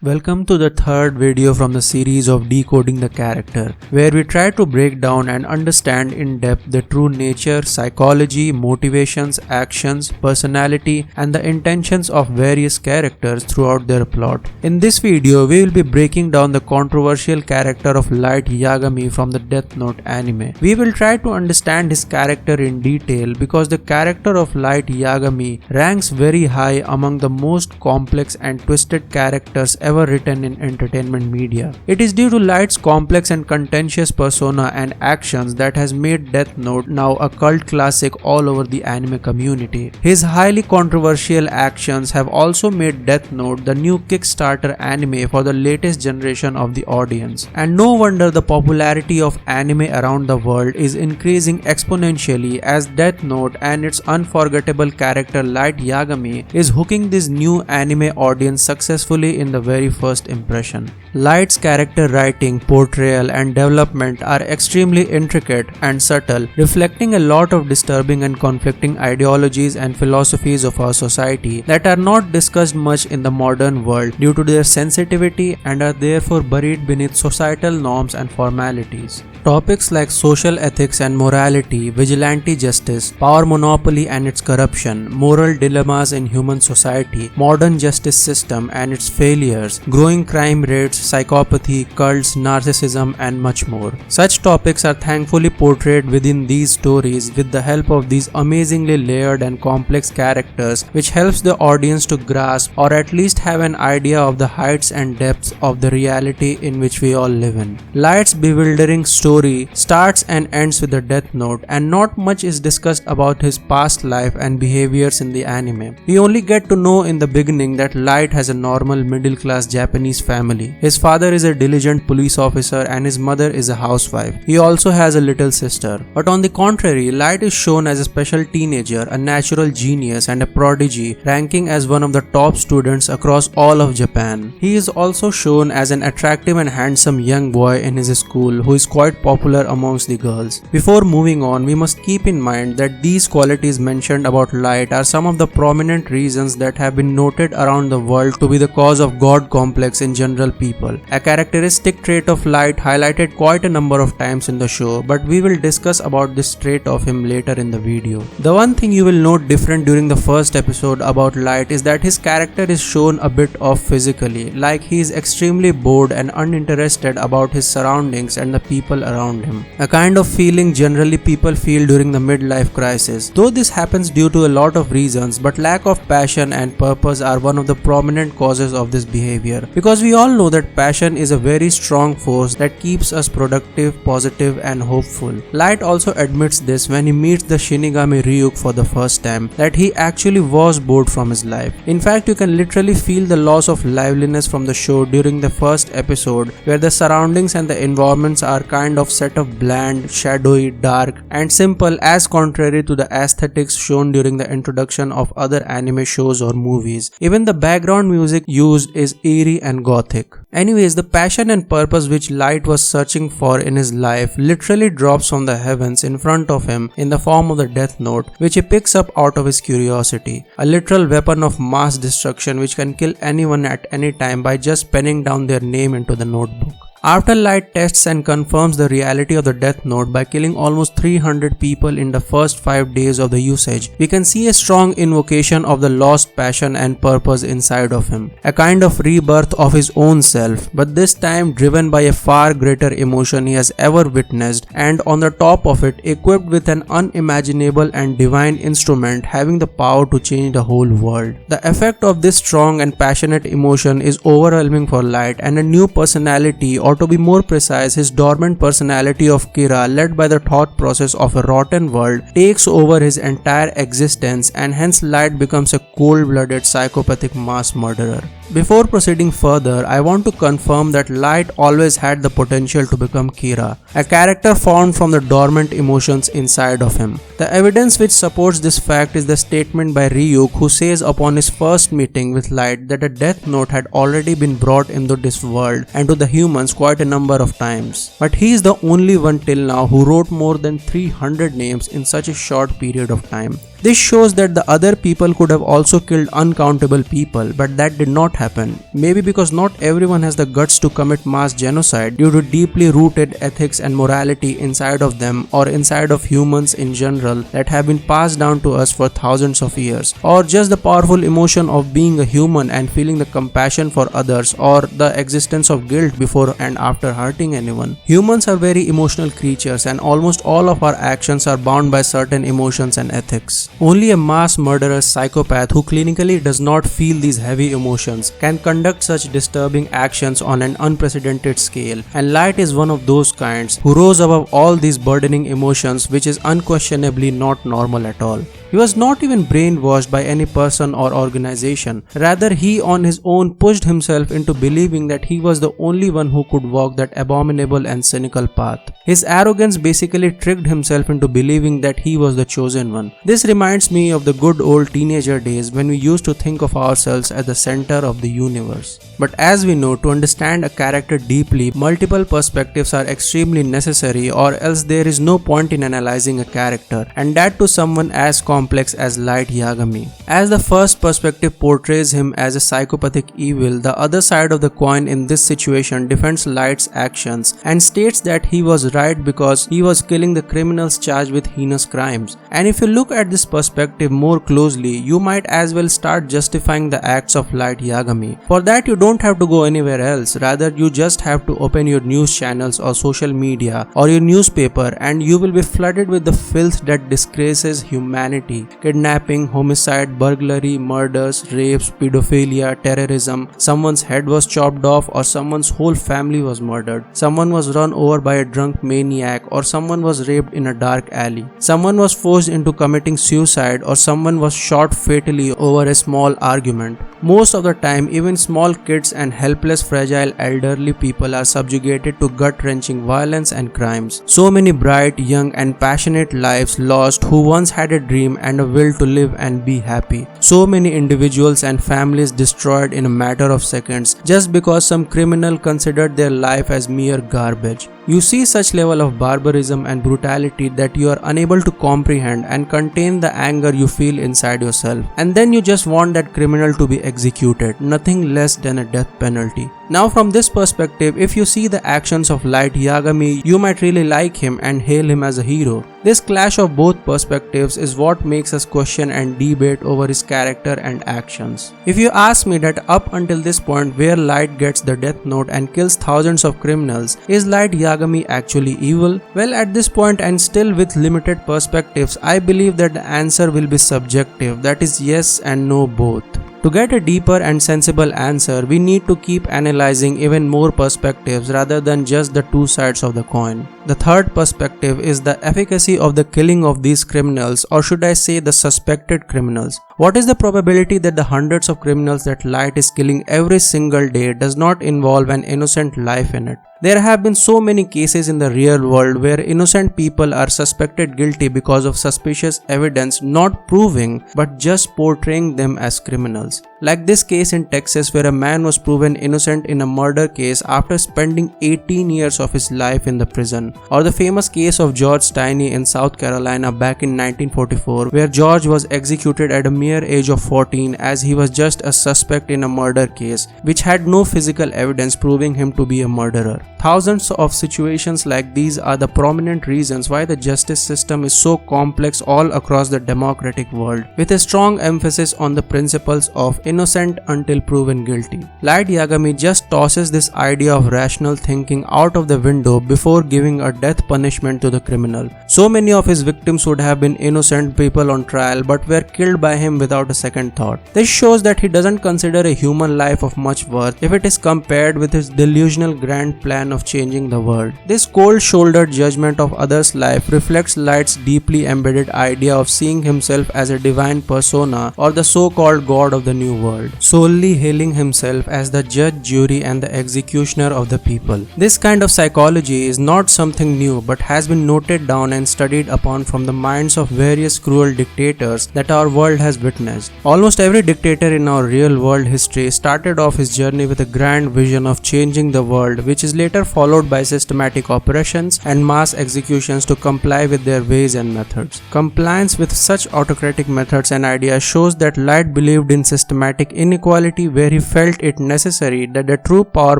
Welcome to the third video from the series of Decoding the Character, where we try to break down and understand in depth the true nature, psychology, motivations, actions, personality, and the intentions of various characters throughout their plot. In this video, we will be breaking down the controversial character of Light Yagami from the Death Note anime. We will try to understand his character in detail because the character of Light Yagami ranks very high among the most complex and twisted characters ever written in entertainment media. It is due to Light's complex and contentious persona and actions that has made Death Note now a cult classic all over the anime community. His highly controversial actions have also made Death Note the new Kickstarter anime for the latest generation of the audience. And no wonder the popularity of anime around the world is increasing exponentially as Death Note and its unforgettable character Light Yagami is hooking this new anime audience successfully in the very first impression. Light's character writing, portrayal, and development are extremely intricate and subtle, reflecting a lot of disturbing and conflicting ideologies and philosophies of our society that are not discussed much in the modern world due to their sensitivity and are therefore buried beneath societal norms and formalities. Topics like social ethics and morality, vigilante justice, power monopoly and its corruption, moral dilemmas in human society, modern justice system and its failures, growing crime rates, psychopathy, cults, narcissism, and much more. Such topics are thankfully portrayed within these stories with the help of these amazingly layered and complex characters, which helps the audience to grasp or at least have an idea of the heights and depths of the reality in which we all live in. Light's bewildering story starts and ends with a Death Note, and not much is discussed about his past life and behaviors in the anime. We only get to know in the beginning that Light has a normal middle-class Japanese family. His father is a diligent police officer and his mother is a housewife. He also has a little sister. But on the contrary, Light is shown as a special teenager, a natural genius and a prodigy, ranking as one of the top students across all of Japan. He is also shown as an attractive and handsome young boy in his school who is quite popular amongst the girls. Before moving on, we must keep in mind that these qualities mentioned about Light are some of the prominent reasons that have been noted around the world to be the cause of God complex in general people. A characteristic trait of Light highlighted quite a number of times in the show, but we will discuss about this trait of him later in the video. The one thing you will note different during the first episode about Light is that his character is shown a bit off physically, like he is extremely bored and uninterested about his surroundings and the people around him. A kind of feeling generally people feel during the midlife crisis. Though this happens due to a lot of reasons, but lack of passion and purpose are one of the prominent causes of this behavior. Because we all know that passion is a very strong force that keeps us productive, positive, and hopeful. Light also admits this when he meets the Shinigami Ryuk for the first time, that he actually was bored from his life. In fact, you can literally feel the loss of liveliness from the show during the first episode, where the surroundings and the environments are kind of set of bland, shadowy, dark, and simple, as contrary to the aesthetics shown during the introduction of other anime shows or movies. Even the background music used is eerie and gothic. Anyways, the passion and purpose which Light was searching for in his life literally drops from the heavens in front of him in the form of the Death Note, which he picks up out of his curiosity. A literal weapon of mass destruction which can kill anyone at any time by just penning down their name into the notebook. After Light tests and confirms the reality of the Death Note by killing almost 300 people in the first 5 days of the usage, we can see a strong invocation of the lost passion and purpose inside of him. A kind of rebirth of his own self, but this time driven by a far greater emotion he has ever witnessed, and on the top of it, equipped with an unimaginable and divine instrument having the power to change the whole world. The effect of this strong and passionate emotion is overwhelming for Light, and a new personality, or to be more precise, his dormant personality of Kira, led by the thought process of a rotten world, takes over his entire existence, and hence Light becomes a cold-blooded psychopathic mass murderer. Before proceeding further, I want to confirm that Light always had the potential to become Kira, a character formed from the dormant emotions inside of him. The evidence which supports this fact is the statement by Ryuk, who says upon his first meeting with Light that a Death Note had already been brought into this world and to the humans quite a number of times. But he is the only one till now who wrote more than 300 names in such a short period of time. This shows that the other people could have also killed uncountable people, but that did not not happen. Maybe because not everyone has the guts to commit mass genocide due to deeply rooted ethics and morality inside of them or inside of humans in general that have been passed down to us for thousands of years, or just the powerful emotion of being a human and feeling the compassion for others or the existence of guilt before and after hurting anyone. Humans are very emotional creatures and almost all of our actions are bound by certain emotions and ethics. Only a mass murderous psychopath who clinically does not feel these heavy emotions can conduct such disturbing actions on an unprecedented scale, and Light is one of those kinds who rose above all these burdening emotions, which is unquestionably not normal at all. He was not even brainwashed by any person or organization. Rather, he on his own pushed himself into believing that he was the only one who could walk that abominable and cynical path. His arrogance basically tricked himself into believing that he was the chosen one. This reminds me of the good old teenager days when we used to think of ourselves as the center of the universe. But as we know, to understand a character deeply, multiple perspectives are extremely necessary, or else there is no point in analyzing a character, and that to someone as complex as Light Yagami. As the first perspective portrays him as a psychopathic evil, the other side of the coin in this situation defends Light's actions and states that he was right because he was killing the criminals charged with heinous crimes. And if you look at this perspective more closely, you might as well start justifying the acts of Light Yagami. For that, you don't have to go anywhere else. Rather, you just have to open your news channels or social media or your newspaper and you will be flooded with the filth that disgraces humanity. Kidnapping, homicide, burglary, murders, rapes, pedophilia, terrorism, someone's head was chopped off or someone's whole family was murdered, someone was run over by a drunk maniac or someone was raped in a dark alley, someone was forced into committing suicide or someone was shot fatally over a small argument. Most of the time, even small kids and helpless fragile elderly people are subjugated to gut-wrenching violence and crimes. So many bright, young and passionate lives lost who once had a dream and a will to live and be happy. So many individuals and families destroyed in a matter of seconds just because some criminal considered their life as mere garbage. You see such level of barbarism and brutality that you are unable to comprehend and contain the anger you feel inside yourself. And then you just want that criminal to be executed, nothing less than a death penalty. Now from this perspective, if you see the actions of Light Yagami, you might really like him and hail him as a hero. This clash of both perspectives is what makes us question and debate over his character and actions. If you ask me that up until this point where Light gets the death note and kills thousands of criminals, is Light Yagami actually evil? Well, at this point and still with limited perspectives, I believe that the answer will be subjective, that is yes and no both. To get a deeper and sensible answer, we need to keep analyzing even more perspectives rather than just the two sides of the coin. The third perspective is the efficacy of the killing of these criminals, or should I say the suspected criminals. What is the probability that the hundreds of criminals that Light is killing every single day does not involve an innocent life in it? There have been so many cases in the real world where innocent people are suspected guilty because of suspicious evidence not proving but just portraying them as criminals. Like this case in Texas where a man was proven innocent in a murder case after spending 18 years of his life in the prison. Or the famous case of George Steiny in South Carolina back in 1944 where George was executed at a mere age of 14 as he was just a suspect in a murder case which had no physical evidence proving him to be a murderer. Thousands of situations like these are the prominent reasons why the justice system is so complex all across the democratic world, with a strong emphasis on the principles of innocent until proven guilty. Light Yagami just tosses this idea of rational thinking out of the window before giving a death punishment to the criminal. So many of his victims would have been innocent people on trial but were killed by him without a second thought. This shows that he doesn't consider a human life of much worth if it is compared with his delusional grand plan of changing the world. This cold-shouldered judgment of others' life reflects Light's deeply embedded idea of seeing himself as a divine persona or the so-called god of the new world, solely hailing himself as the judge, jury and the executioner of the people. This kind of psychology is not something new but has been noted down and studied upon from the minds of various cruel dictators that our world has witnessed. Almost every dictator in our real world history started off his journey with a grand vision of changing the world, which is later followed by systematic operations and mass executions to comply with their ways and methods. Compliance with such autocratic methods and ideas shows that Light believed in systematic dramatic inequality where he felt it necessary that the true power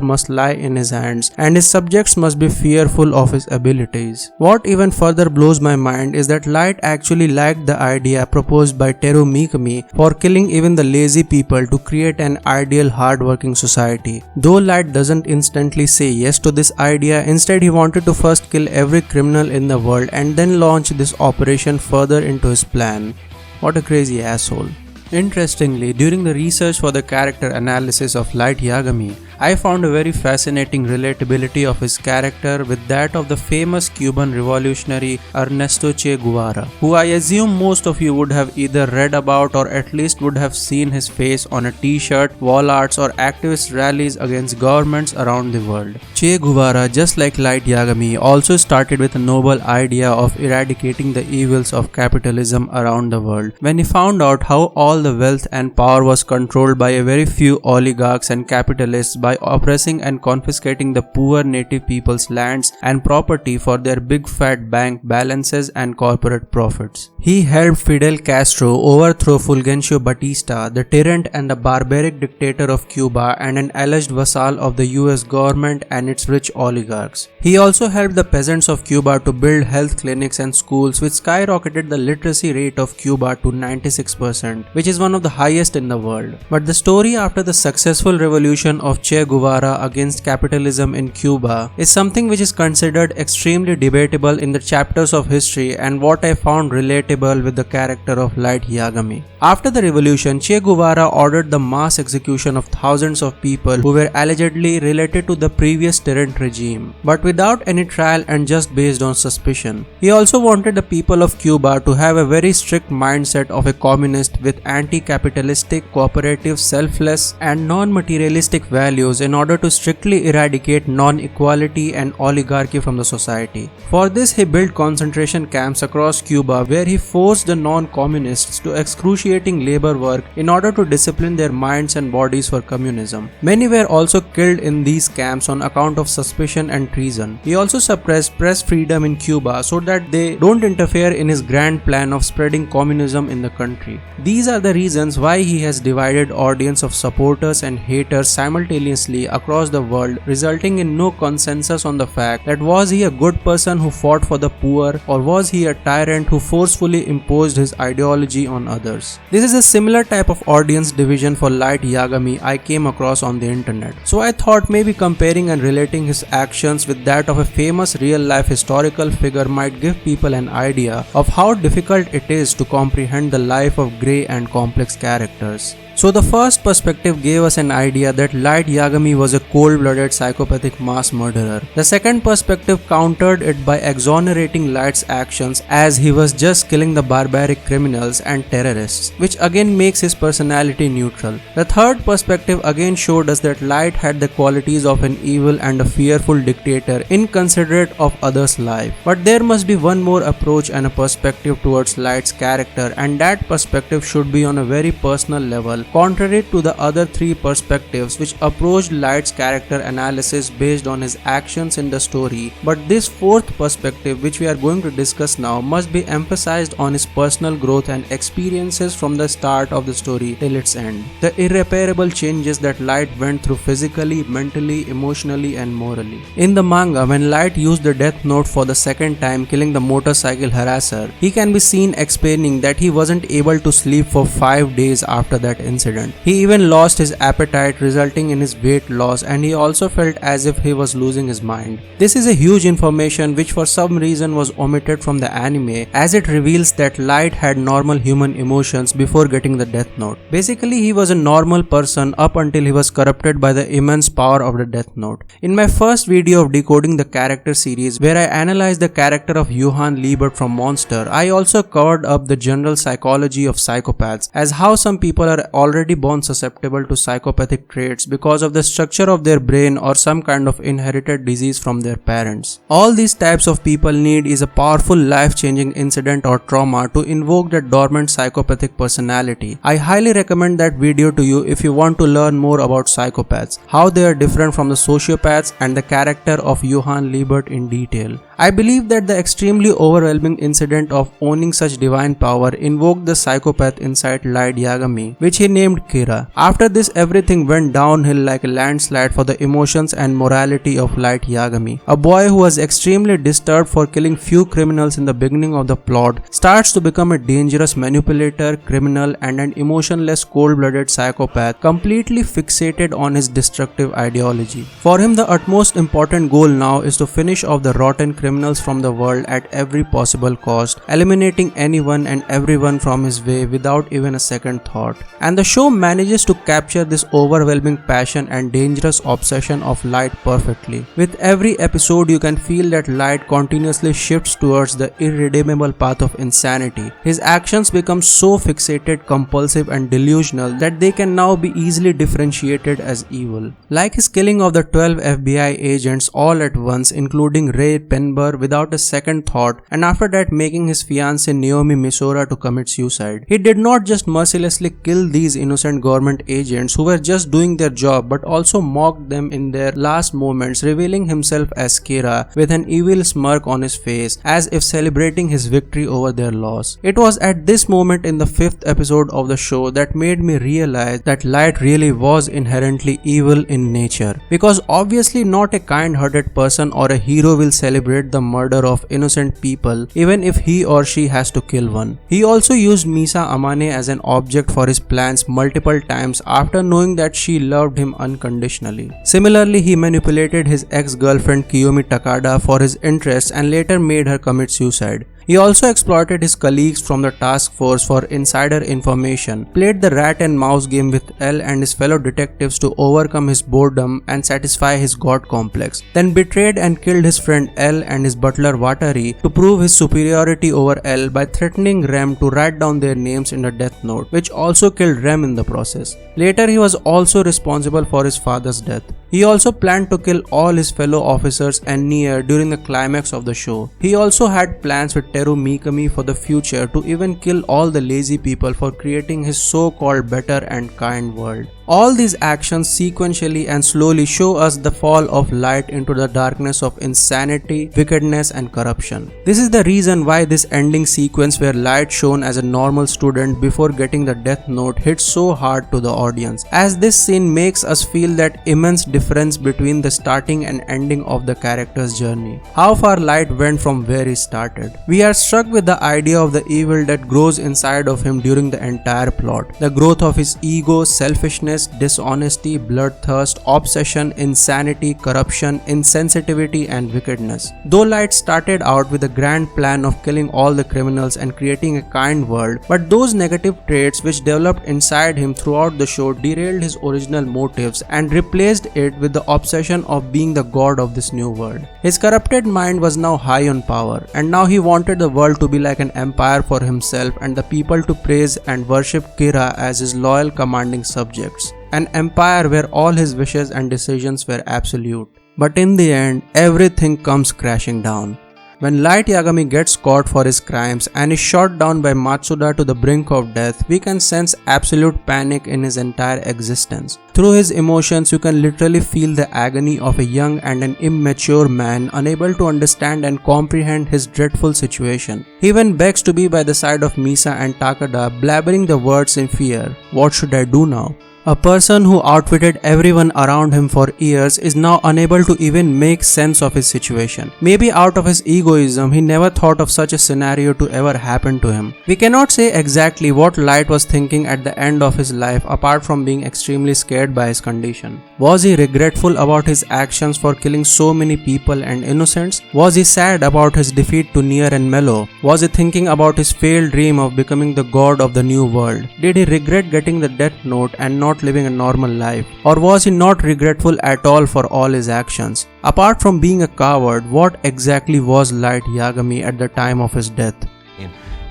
must lie in his hands and his subjects must be fearful of his abilities. What even further blows my mind is that Light actually liked the idea proposed by Teru Mikami for killing even the lazy people to create an ideal hardworking society. Though Light doesn't instantly say yes to this idea, instead he wanted to first kill every criminal in the world and then launch this operation further into his plan. What a crazy asshole. Interestingly, during the research for the character analysis of Light Yagami, I found a very fascinating relatability of his character with that of the famous Cuban revolutionary Ernesto Che Guevara, who I assume most of you would have either read about or at least would have seen his face on a t-shirt, wall arts or activist rallies against governments around the world. Che Guevara, just like Light Yagami, also started with a noble idea of eradicating the evils of capitalism around the world. When he found out how all the wealth and power was controlled by a very few oligarchs and capitalists by oppressing and confiscating the poor native people's lands and property for their big fat bank balances and corporate profits. He helped Fidel Castro overthrow Fulgencio Batista, the tyrant and the barbaric dictator of Cuba and an alleged vassal of the US government and its rich oligarchs. He also helped the peasants of Cuba to build health clinics and schools, which skyrocketed the literacy rate of Cuba to 96%, which is one of the highest in the world. But the story after the successful revolution of Che Guevara against capitalism in Cuba is something which is considered extremely debatable in the chapters of history and what I found relatable with the character of Light Yagami. After the revolution, Che Guevara ordered the mass execution of thousands of people who were allegedly related to the previous tyrant regime, but without any trial and just based on suspicion. He also wanted the people of Cuba to have a very strict mindset of a communist with anti-capitalistic, cooperative, selfless and non-materialistic values in order to strictly eradicate non-equality and oligarchy from the society. For this, he built concentration camps across Cuba where he forced the non-communists to excruciating labor work in order to discipline their minds and bodies for communism. Many were also killed in these camps on account of suspicion and treason. He also suppressed press freedom in Cuba so that they don't interfere in his grand plan of spreading communism in the country. These are the reasons why he has divided audience of supporters and haters simultaneously across the world, resulting in no consensus on the fact that was he a good person who fought for the poor or was he a tyrant who forcefully imposed his ideology on others. This is a similar type of audience division for Light Yagami I came across on the internet. So I thought maybe comparing and relating his actions with that of a famous real life historical figure might give people an idea of how difficult it is to comprehend the life of grey and complex characters. So the first perspective gave us an idea that Light Yagami was a cold-blooded psychopathic mass murderer. The second perspective countered it by exonerating Light's actions as he was just killing the barbaric criminals and terrorists, which again makes his personality neutral. The third perspective again showed us that Light had the qualities of an evil and a fearful dictator, inconsiderate of others' life. But there must be one more approach and a perspective towards Light's character, and that perspective should be on a very personal level, contrary to the other three perspectives which approached Light's character analysis based on his actions in the story. But this fourth perspective, which we are going to discuss now, must be emphasized on his personal growth and experiences from the start of the story till its end. The irreparable changes that Light went through physically, mentally, emotionally and morally. In the manga, when Light used the death note for the second time killing the motorcycle harasser, he can be seen explaining that he wasn't able to sleep for 5 days after that incident. He even lost his appetite, resulting in his weight loss, and he also felt as if he was losing his mind. This is a huge information which for some reason was omitted from the anime, as it reveals that Light had normal human emotions before getting the death note. Basically, he was a normal person up until he was corrupted by the immense power of the death note. In my first video of Decoding the Character series, where I analyzed the character of Johann Liebert from Monster, I also covered up the general psychology of psychopaths, as how some people are already born susceptible to psychopathic traits because of the structure of their brain or some kind of inherited disease from their parents. All these types of people need is a powerful life-changing incident or trauma to invoke the dormant psychopathic personality. I highly recommend that video to you if you want to learn more about psychopaths, how they are different from the sociopaths and the character of Johann Liebert in detail. I believe that the extremely overwhelming incident of owning such divine power invoked the psychopath inside Light Yagami, which he named Kira. After this, everything went downhill like a landslide for the emotions and morality of Light Yagami. A boy who was extremely disturbed for killing few criminals in the beginning of the plot starts to become a dangerous manipulator, criminal, and an emotionless cold-blooded psychopath completely fixated on his destructive ideology. For him, the utmost important goal now is to finish off the rotten criminals from the world at every possible cost, eliminating anyone and everyone from his way without even a second thought. And the show manages to capture this overwhelming passion and dangerous obsession of Light perfectly. With every episode, you can feel that Light continuously shifts towards the irredeemable path of insanity. His actions become so fixated, compulsive, and delusional that they can now be easily differentiated as evil. Like his killing of the 12 FBI agents all at once, including Ray Penber without a second thought, and after that making his fiancée Naomi Misora to commit suicide. He did not just mercilessly kill these innocent government agents who were just doing their job, but also mocked them in their last moments, revealing himself as Kira with an evil smirk on his face as if celebrating his victory over their loss. It was at this moment in the 5th episode of the show that made me realize that Light really was inherently evil in nature, because obviously not a kind-hearted person or a hero will celebrate the murder of innocent people even if he or she has to kill one. He also used Misa Amane as an object for his plans multiple times after knowing that she loved him unconditionally. Similarly, he manipulated his ex-girlfriend Kiyomi Takada for his interests and later made her commit suicide. He also exploited his colleagues from the task force for insider information, played the rat and mouse game with L and his fellow detectives to overcome his boredom and satisfy his god complex, then betrayed and killed his friend L and his butler Watari to prove his superiority over L by threatening Rem to write down their names in a death note, which also killed Rem in the process. Later, he was also responsible for his father's death. He also planned to kill all his fellow officers and Nier during the climax of the show. He also had plans with Teru Mikami for the future to even kill all the lazy people for creating his so-called better and kind world. All these actions sequentially and slowly show us the fall of Light into the darkness of insanity, wickedness, and corruption. This is the reason why this ending sequence where Light shown as a normal student before getting the death note hits so hard to the audience, as this scene makes us feel that immense difference between the starting and ending of the character's journey. How far Light went from where he started. We are struck with the idea of the evil that grows inside of him during the entire plot. The growth of his ego, selfishness, dishonesty, bloodthirst, obsession, insanity, corruption, insensitivity, and wickedness. Though Light started out with a grand plan of killing all the criminals and creating a kind world, but those negative traits which developed inside him throughout the show derailed his original motives and replaced it with the obsession of being the god of this new world. His corrupted mind was now high on power, and now he wanted the world to be like an empire for himself and the people to praise and worship Kira as his loyal commanding subjects. An empire where all his wishes and decisions were absolute. But in the end, everything comes crashing down. When Light Yagami gets caught for his crimes and is shot down by Matsuda to the brink of death, we can sense absolute panic in his entire existence. Through his emotions, you can literally feel the agony of a young and an immature man unable to understand and comprehend his dreadful situation. He even begs to be by the side of Misa and Takada, blabbering the words in fear. What should I do now? A person who outwitted everyone around him for years is now unable to even make sense of his situation. Maybe out of his egoism, he never thought of such a scenario to ever happen to him. We cannot say exactly what Light was thinking at the end of his life apart from being extremely scared by his condition. Was he regretful about his actions for killing so many people and innocents? Was he sad about his defeat to Nier and Mello? Was he thinking about his failed dream of becoming the god of the new world? Did he regret getting the death note and not living a normal life? Or was he not regretful at all for all his actions? Apart from being a coward, what exactly was Light Yagami at the time of his death?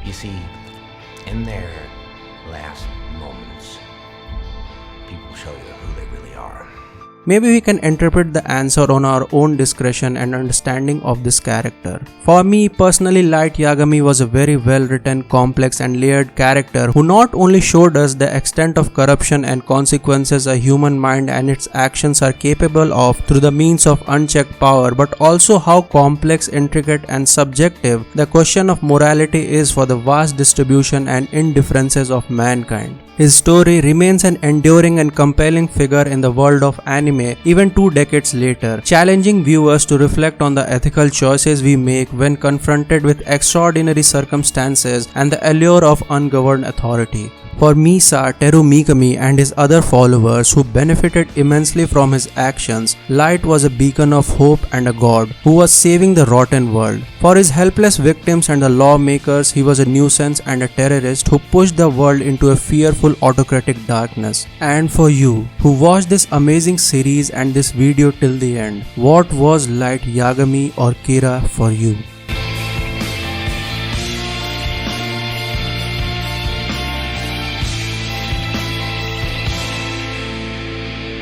You see, in their last moments, people show you who they really are. Maybe we can interpret the answer on our own discretion and understanding of this character. For me personally, Light Yagami was a very well written, complex and layered character who not only showed us the extent of corruption and consequences a human mind and its actions are capable of through the means of unchecked power, but also how complex, intricate and subjective the question of morality is for the vast distribution and indifferences of mankind. His story remains an enduring and compelling figure in the world of anime even 2 decades later, challenging viewers to reflect on the ethical choices we make when confronted with extraordinary circumstances and the allure of ungoverned authority. For Misa, Teru Mikami and his other followers who benefited immensely from his actions, Light was a beacon of hope and a god who was saving the rotten world. For his helpless victims and the lawmakers, he was a nuisance and a terrorist who pushed the world into a fearful autocratic darkness. And for you, who watched this amazing series and this video till the end, what was Light Yagami or Kira for you?